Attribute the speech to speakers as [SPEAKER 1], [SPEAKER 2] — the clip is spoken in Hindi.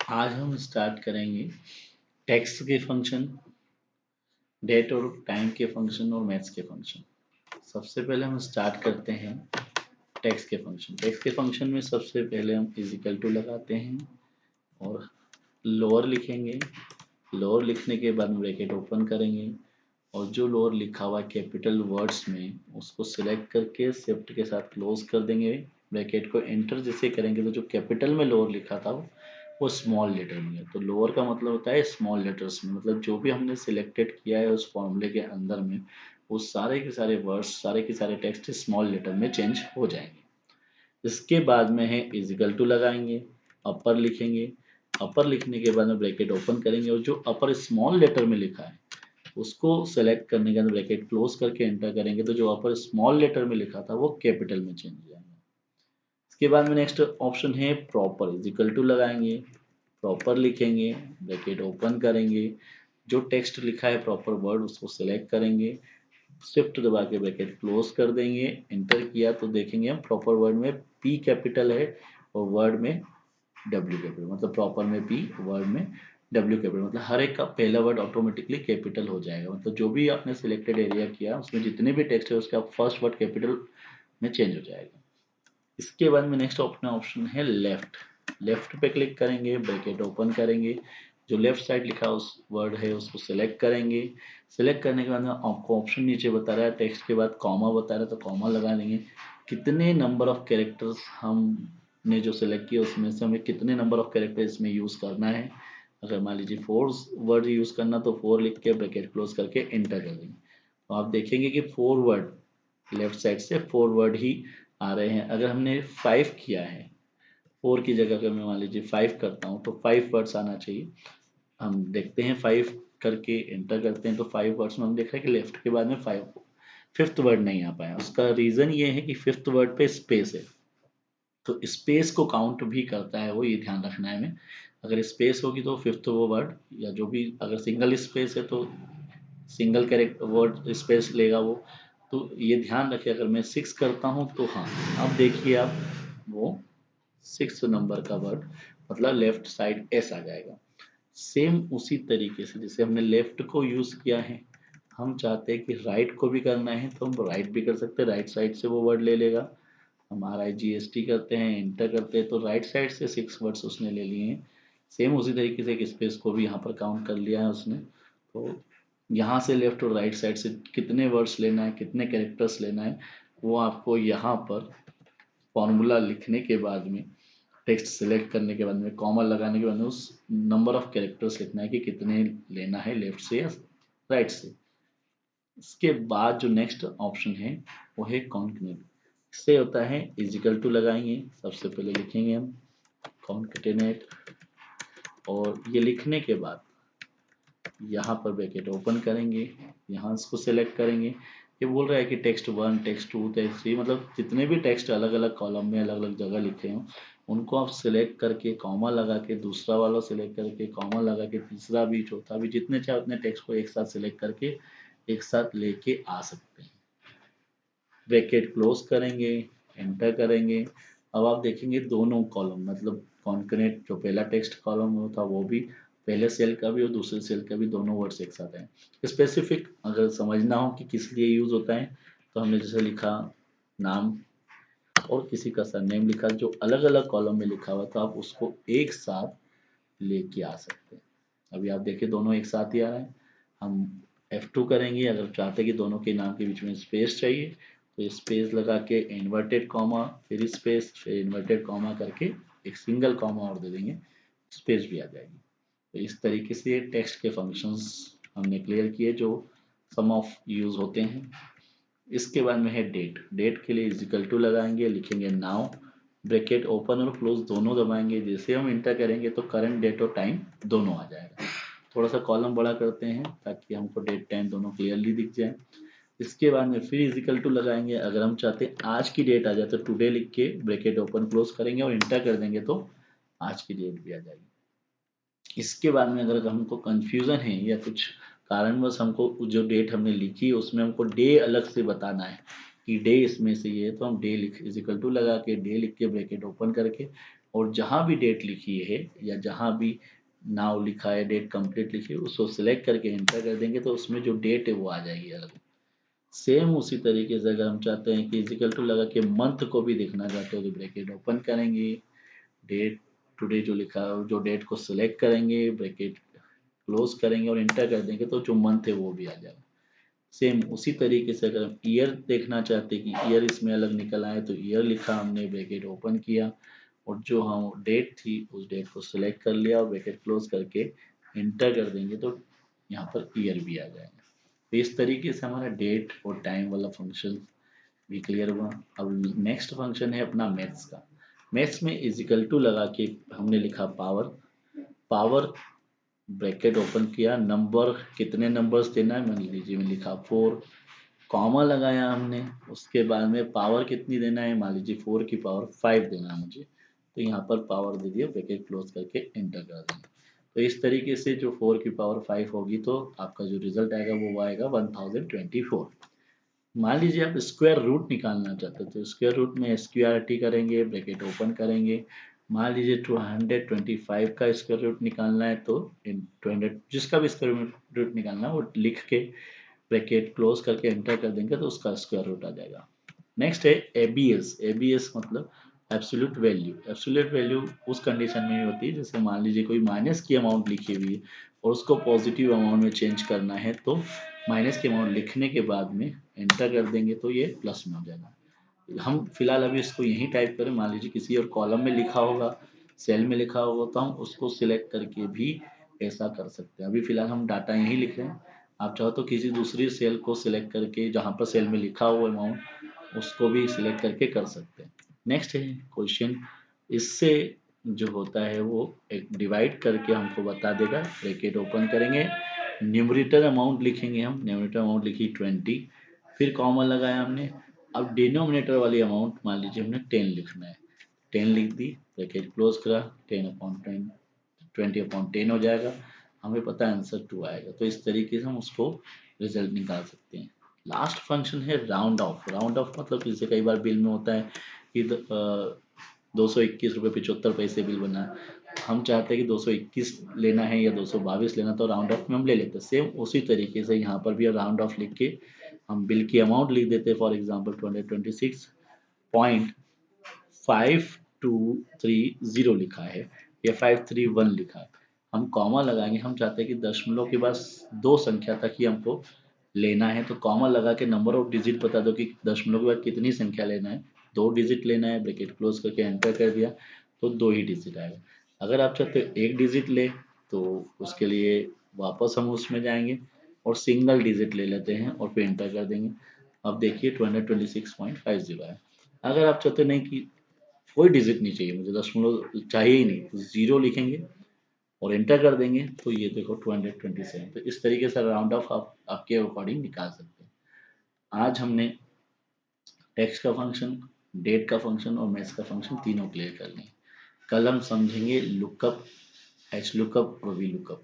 [SPEAKER 1] आज हम स्टार्ट करेंगे टेक्स्ट के फंक्शन, डेट और टाइम के फंक्शन और मैथ्स के फंक्शन। सबसे पहले हम स्टार्ट करते हैं टेक्स्ट के फंक्शन। टेक्स्ट के फंक्शन में सबसे पहले हम इजिकल टू लगाते हैं और लोअर लिखेंगे। लोअर लिखने के बाद ब्रैकेट ओपन करेंगे और जो लोअर लिखा हुआ है कैपिटल वर्ड्स में उसको सिलेक्ट करके शिफ्ट के साथ क्लोज कर देंगे। ब्रैकेट को एंटर जैसे करेंगे तो जो कैपिटल में लोअर लिखा था वो स्मॉल लेटर में है। तो लोअर का मतलब होता है स्मॉल लेटर्स में, मतलब जो भी हमने सिलेक्टेड किया है उस फॉर्मूले के अंदर में वो सारे के सारे वर्ड्स, सारे के सारे टेक्स्ट स्मॉल लेटर में चेंज हो जाएंगे। इसके बाद में है इजिकल टू लगाएंगे, अपर लिखेंगे। अपर लिखने के बाद में ब्रैकेट ओपन करेंगे और जो अपर स्मॉल लेटर में लिखा है उसको सेलेक्ट करने के बाद ब्रैकेट क्लोज करके एंटर करेंगे तो जो अपर स्मॉल लेटर में लिखा था वो कैपिटल में चेंज हो जाएगा। इसके बाद में नेक्स्ट ऑप्शन है प्रॉपर, इजिकल टू लगाएंगे, प्रॉपर लिखेंगे, ब्रैकेट ओपन करेंगे, जो टेक्स्ट लिखा है प्रॉपर वर्ड उसको सिलेक्ट करेंगे, शिफ्ट दबा के ब्रैकेट क्लोज कर देंगे। एंटर किया तो देखेंगे हम प्रॉपर वर्ड में पी कैपिटल है और वर्ड में डब्ल्यू कैपिटल, मतलब प्रॉपर में पी, वर्ड में डब्ल्यू कैपिटल, मतलब हर एक का पहला वर्ड ऑटोमेटिकली कैपिटल हो जाएगा। मतलब जो भी आपने सिलेक्टेड एरिया किया उसमें जितने भी टेक्स्ट है उसका फर्स्ट वर्ड कैपिटल में चेंज हो जाएगा। इसके बाद में नेक्स्ट अपना ऑप्शन है लेफ्ट। लेफ्ट पे क्लिक करेंगे, ब्रैकेट ओपन करेंगे, जो लेफ्ट साइड लिखा उस वर्ड है उसको सिलेक्ट करेंगे। सिलेक्ट करने के बाद में आपको ऑप्शन नीचे बता रहा है टेक्स्ट के बाद कॉमा बता रहा है तो कॉमा लगा देंगे। कितने नंबर ऑफ कैरेक्टर्स हमने जो सिलेक्ट किया उसमें से हमें कितने नंबर ऑफ कैरेक्टर्स इसमें यूज़ करना है। अगर मान लीजिए 4 वर्ड यूज़ करना तो 4 लिख के ब्रैकेट क्लोज करके एंटर कर देंगे तो आप देखेंगे कि 4 वर्ड लेफ्ट साइड से 4 वर्ड ही आ रहे हैं। अगर हमने 5 किया है, 4 की जगह अगर मैं मान लीजिए 5 करता हूँ तो 5 वर्ड्स आना चाहिए। हम देखते हैं 5 करके एंटर करते हैं तो 5 वर्ड्स में हम देख रहे हैं कि लेफ्ट के बाद में 5 फिफ्थ वर्ड नहीं आ पाया। उसका रीजन ये है कि फिफ्थ वर्ड पे स्पेस है तो स्पेस को काउंट भी करता है वो, ये ध्यान रखना है हमें। अगर स्पेस होगी तो फिफ्थ वो वर्ड या जो भी, अगर सिंगल स्पेस है तो सिंगल कैरेक्टर वर्ड स्पेस लेगा वो। तो ये ध्यान रखिए अगर मैं 6 करता हूँ तो हाँ, अब देखिए आप वो 6 नंबर का वर्ड, मतलब लेफ्ट साइड एस आ जाएगा। सेम उसी तरीके से जैसे हमने लेफ्ट को यूज किया है, हम चाहते हैं कि राइट को भी करना है तो हम राइट भी कर सकते हैं, राइट साइड से वो वर्ड ले लेगा। हम RIGST करते हैं, एंटर करते हैं तो राइट साइड से 6 वर्ड्स उसने ले लिए हैं। सेम उसी तरीके से एक स्पेस को भी यहाँ पर काउंट कर लिया है उसने। तो यहाँ से लेफ्ट और राइट साइड से कितने वर्ड्स लेना है, कितने कैरेक्टर्स लेना है, वो आपको यहाँ पर फॉर्मूला लिखने के बाद में, टेक्स्ट सिलेक्ट करने के बाद में, कॉमा लगाने के बाद में उस नंबर ऑफ कैरेक्टर्स लिखना है कि कितने लेना है लेफ्ट से या राइट से। इसके बाद जो नेक्स्ट ऑप्शन है वो है कॉन्कनेट। इससे होता है इजिकल टू लगाएंगे, सबसे पहले लिखेंगे हम कॉन्केटेनेट और ये लिखने के बाद यहाँ पर ब्रैकेट ओपन करेंगे, यहाँ इसको सेलेक्ट करेंगे। ये बोल रहा है कि टेक्स्ट 1, टेक्स्ट 2, टेक्स्ट 3, मतलब जितने भी टेक्स्ट अलग अलग कॉलम में अलग अलग जगह लिखे हों उनको आप सिलेक्ट करके कॉमा लगा के, दूसरा वाला सिलेक्ट करके कॉमा लगा के, तीसरा भी चौथा भी, जितने चाहे उतने टेक्स्ट को एक साथ सिलेक्ट करके एक साथ लेके आ सकते हैं। ब्रैकेट क्लोज करेंगे, एंटर करेंगे। अब आप देखेंगे दोनों कॉलम, मतलब कॉन्कनेट जो पहला टेक्स्ट कॉलम में था वो भी, पहले सेल का भी और दूसरे सेल का भी, दोनों वर्ड्स एक साथ हैं। स्पेसिफिक अगर समझना हो कि किस लिए यूज होता है तो हमने जैसे लिखा नाम और किसी का सरनेम लिखा जो अलग अलग कॉलम में लिखा हुआ तो आप उसको एक साथ लेके आ सकते हैं। अभी आप देखिए दोनों एक साथ ही आ रहा है। हम F2 करेंगे, अगर चाहते हैं कि दोनों के नाम के बीच में स्पेस चाहिए तो स्पेस लगा के इन्वर्टेड कॉमा, फिर स्पेस, फिर इन्वर्टेड कॉमा करके एक सिंगल कॉमा और दे देंगे, स्पेस भी आ जाएगी। तो इस तरीके से टेक्स्ट के फंक्शंस हमने क्लियर किए जो सम ऑफ यूज होते हैं। इसके बाद में है डेट। डेट के लिए इजिकल टू लगाएंगे, लिखेंगे नाउ, ब्रैकेट ओपन और क्लोज दोनों दबाएंगे। जैसे हम इंटर करेंगे तो करंट डेट और टाइम दोनों आ जाएगा। थोड़ा सा कॉलम बड़ा करते हैं ताकि हमको डेट टाइम दोनों क्लियरली दिख जाए। इसके बाद में फिर इजिकल टू लगाएंगे, अगर हम चाहते हैं आज की डेट आ जाए तो टुडे लिख के ब्रैकेट ओपन क्लोज करेंगे और इंटर कर देंगे तो आज की डेट भी आ जाएगी। इसके बाद में अगर हमको कंफ्यूजन है या कुछ कारणवश हमको जो डेट हमने लिखी है उसमें हमको डे अलग से बताना है कि डे इसमें से ये है तो हम डे लिख इजिकल टू लगा के डे लिख के ब्रैकेट ओपन करके और जहाँ भी डेट लिखी है या जहाँ भी नाउ लिखा है, डेट कंप्लीट लिखी है, उसको सिलेक्ट करके एंटर कर देंगे तो उसमें जो डेट है वो आ जाएगी अलग। सेम उसी तरीके से अगर हम चाहते हैं कि इजिकल टू लगा के मंथ को भी देखना चाहते हो तो ब्रैकेट ओपन करेंगे, डेट टुडे जो लिखा है जो डेट को सिलेक्ट करेंगे, ब्रैकेट क्लोज करेंगे और एंटर कर देंगे तो जो मंथ है वो भी आ जाएगा। सेम उसी तरीके से अगर हम ईयर देखना चाहते कि ईयर इसमें अलग निकल आए तो ईयर लिखा हमने, ब्रैकेट ओपन किया और जो हम डेट थी उस डेट को सिलेक्ट कर लिया और ब्रैकेट क्लोज करके एंटर कर देंगे तो यहाँ पर ईयर भी आ जाएगा। तो इस तरीके से हमारा डेट और टाइम वाला फंक्शन भी क्लियर हुआ। अब नेक्स्ट फंक्शन है अपना मैथ्स का। मैथ्स में इजिकल टू लगा के हमने लिखा पावर, पावर ब्रैकेट ओपन किया, नंबर कितने नंबर्स देना है मान लीजिए मैं लिखा 4, कॉमा लगाया हमने, उसके बाद में पावर कितनी देना है मान लीजिए 4 की पावर 5 देना है मुझे, तो यहाँ पर पावर दे दिया, ब्रैकेट क्लोज करके एंटर कर देंगे। तो इस तरीके से जो 4 की पावर 5 होगी तो आपका जो रिजल्ट आएगा वो आएगा 1024। मान लीजिए आप स्क्वायर रूट निकालना चाहते हो तो स्क्वायर रूट में SQRT करेंगे, ब्रैकेट ओपन करेंगे। मान लीजिए 225 का स्क्वायर रूट निकालना है तो 200 जिसका भी स्क्वायर रूट निकालना है वो लिख के ब्रैकेट क्लोज करके एंटर कर देंगे तो उसका स्क्वायर रूट आ जाएगा। नेक्स्ट है एबीएस। एबीएस मतलब एब्सोल्यूट वैल्यू। एब्सोल्यूट वैल्यू उस कंडीशन में ही होती है जैसे मान लीजिए कोई माइनस की अमाउंट लिखी हुई है और उसको पॉजिटिव अमाउंट में चेंज करना है तो माइनस की अमाउंट लिखने के बाद में एंटर कर देंगे तो ये प्लस में हो जाएगा। हम फिलहाल अभी इसको यहीं टाइप करें, मान लीजिए किसी और कॉलम में लिखा होगा, सेल में लिखा होगा तो हम उसको सिलेक्ट करके भी ऐसा कर सकते हैं। अभी फिलहाल हम डाटा यहीं लिख रहे हैं, आप चाहो तो किसी दूसरी सेल को सिलेक्ट करके जहाँ पर सेल में लिखा हुआ अमाउंट उसको भी सिलेक्ट करके कर सकते हैं। नेक्स्ट है क्वेश्चन। इससे जो होता है वो एक डिवाइड करके हमको बता देगा। ब्रैकेट ओपन करेंगे, न्यूमरेटर अमाउंट लिखेंगे, हम न्यूमरेटर अमाउंट लिखी 20, फिर कॉमा लगाया हमने। अब डिनोमिनेटर वाली अमाउंट मान लीजिए हमने 10 लिखना है, 10 लिख दी, ब्रैकेट क्लोज करा, 10/10 20/10 हो जाएगा। हमें पता है आंसर 2 आएगा। तो इस तरीके से हम उसको रिजल्ट निकाल सकते हैं। लास्ट फंक्शन है राउंड ऑफ। राउंड ऑफ मतलब जैसे कई बार बिल में होता है कि 221 रुपये 75 पैसे बिल बना है, हम चाहते हैं कि 221 लेना है या 222 लेना, तो राउंड ऑफ में हम ले लेते हैं। सेम उसी तरीके से यहाँ पर भी राउंड ऑफ लिख के हम बिल की अमाउंट लिख देते हैं। फॉर एग्जाम्पल 226.5230 लिखा है या 531 लिखा है, हम कॉमा लगाएंगे। हम चाहते हैं कि दशमलव के बाद 2 संख्या तक ही हमको लेना है, तो कॉमा लगा के नंबर ऑफ डिजिट बता दो कि दशमलव के बाद कितनी संख्या लेना है, 2 डिजिट लेना है, ब्रैकेट क्लोज करके एंटर कर दिया तो 2 ही डिजिट आएगा। अगर आप चाहते हो 1 डिजिट ले तो उसके लिए वापस हम उसमें जाएंगे और सिंगल डिजिट ले लेते हैं और फिर एंटर कर देंगे। अब देखिए 226.50 है। अगर आप चाहते नहीं कि कोई डिजिट नहीं चाहिए, मुझे दशमलव चाहिए ही नहीं, तो 0 लिखेंगे और एंटर कर देंगे तो ये देखो 227। तो इस तरीके से राउंड ऑफ आप आपके अकॉर्डिंग निकाल सकते हैं। आज हमने टेक्स्ट का फंक्शन, डेट का फंक्शन और मैथ्स का फंक्शन तीनों क्लियर कर लिए। कल हम समझेंगे लुकअप, एच लुकअप और वी लुकअप।